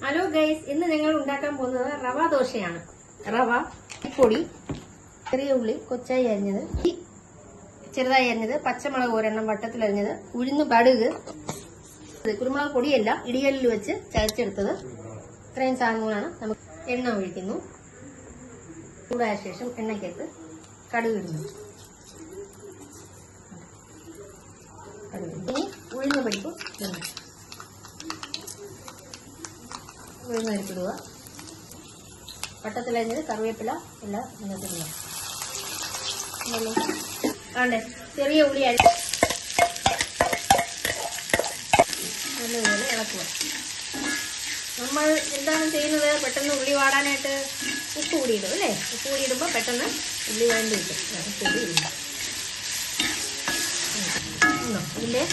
Hello guys, ഇന്ന് ഞങ്ങൾ ഉണ്ടാക്കാൻ പോകുന്നത് റവ ദോശയാണ്. റവ, പൊടി, ചെറിയ ഉള്ളി കൊച്ചായി അരിഞ്ഞത്, ചെറുതായി അരിഞ്ഞത്, പച്ചമുളക് ഒരെണ്ണം വട്ടത്തിൽ അരിഞ്ഞത്, ഉഴുന്ന് കടുക്, കുരുമുളക് പൊടിയല്ല ഇടികല്ലിൽ വെച്ച് ചതച്ചെടുത്തത്. ഇത്രയും സാധനങ്ങളാണ്. നമുക്ക് എണ്ണ ഒഴിക്കുന്നു. ചൂടായ ശേഷം എണ്ണയ്ക്കകത്ത് കടുക് ഇടുന്നു. ഇനി ഉഴുന്ന് പരിപ്പ് ഇടുന്നു. ഉഴുന്ന് പരിപ്പിടുക. വട്ടത്തിലരിഞ്ഞത്, കറിവേപ്പില എല്ലാം ഇതിനകത്തിടുക. ആണ്ടേ ചെറിയ ഉള്ളി നല്ലതുപോലെ ഇളക്കുക. നമ്മൾ എന്താണ് ചെയ്യുന്നത്? പെട്ടെന്ന് ഉള്ളി വാടാനായിട്ട് ഉപ്പ് കൂടിയിടും അല്ലേ? ഉപ്പ് കൂടിയിടുമ്പോൾ പെട്ടെന്ന് ഉള്ളി വഴണ്ട് കിട്ടും. ഇതിന്റെ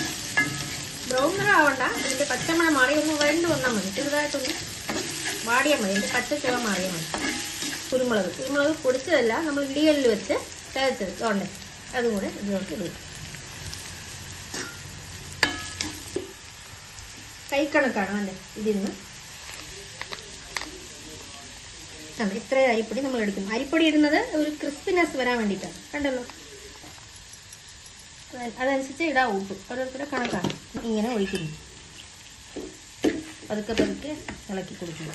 ബ്രൗൺ നിറം ആവണ്ട, ഇതിന്റെ പച്ചമണം മാറി ഒന്ന് വഴണ്ട് വന്നാൽ മതി. ചെറുതായിട്ടൊന്ന് വാടിയാൽ മതി. ഇതിന്റെ പച്ച ചുവ മാറിയാൽ മതി. കുരുമുളക് പൊടിച്ചതല്ല, നമ്മൾ ഇടികല്ലിൽ വെച്ച് ചതച്ചെടുത്തോണ്ടേ അതും കൂടെ ഇതിലോട്ട് ഇടുക. കൈക്കണക്കാണ് അല്ലേ ഇതിന്ന്. ഇത്രയും അരിപ്പൊടി നമ്മൾ എടുക്കും. അരിപ്പൊടി ഇടുന്നത് ഒരു ക്രിസ്പിനെസ് വരാൻ വേണ്ടിയിട്ടാണ്. കണ്ടല്ലോ, അതനുസരിച്ച് ഇടാൻ ഉപ്പ് ഓരോരുത്തരുടെ കണക്കാണ്. ഇങ്ങനെ ഒഴിക്കുന്നു. പതുക്കെ പതുക്കെ ഇളക്കി കൊടുക്കുക.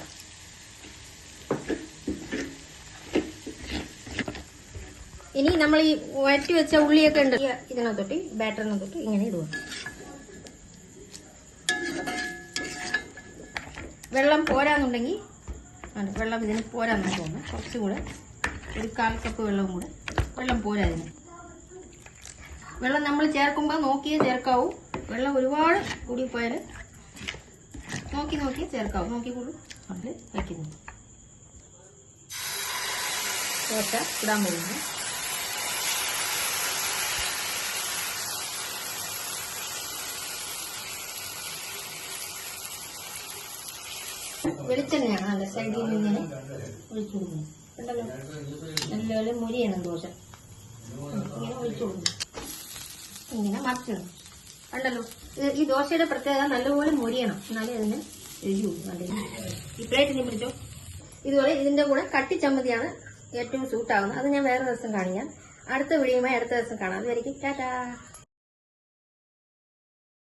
ഇനി നമ്മൾ ഈ വഴറ്റി വെച്ച ഉള്ളിയൊക്കെ ഉണ്ട്, ഇതിനകത്തൊട്ട് ബാറ്ററിനകത്തൊട്ട് ഇങ്ങനെ ഇടുക. വെള്ളം പോരാന്നുണ്ടെങ്കിൽ വെള്ളം ഇതിന് പോരാന്ന് തോന്നുന്നു. കുറച്ചുകൂടെ ഒരു 1/4 കപ്പ് വെള്ളവും കൂടെ. വെള്ളം പോരാ ഇതിന്. വെള്ളം നമ്മൾ ചേർക്കുമ്പോൾ നോക്കിയേ ചേർക്കാവൂ. വെള്ളം ഒരുപാട് കൂടിപ്പോയാൽ നോക്കിയേ ചേർക്കാവൂ. നോക്കിക്കൂടും അത് വയ്ക്കുന്നു. ദോശ ഇടാൻ പോകുന്നു. വെളിച്ചെണ്ണയാണ് നല്ല സൈഡിൽ നിന്നിങ്ങനെ ഒഴിച്ചു കൊടുക്കുന്നത്. കണ്ടല്ലോ, നല്ലപോലെ മുരിയണം ദോശ. ഇങ്ങനെ ഒഴിച്ചു കൊടുക്കുന്നു. ഇങ്ങനെ മറിച്ചിടണം. കണ്ടല്ലോ, ഈ ദോശയുടെ പ്രത്യേകത നല്ലപോലെ മൊരിയണം, എന്നാലേ അതിന് എഴുതി. ഈ പ്ലേറ്റിനെ പിടിച്ചോ. ഇതുപോലെ ഇതിന്റെ കൂടെ കട്ടിച്ചമ്മതിയാണ് ഏറ്റവും സൂട്ടാവുന്നത്. അത് ഞാൻ വേറെ ദിവസം കാണിക്കാം. അടുത്ത വീഡിയോയുമായി അടുത്ത ദിവസം കാണാം. അതുവരെയ്ക്കും ടാറ്റാ.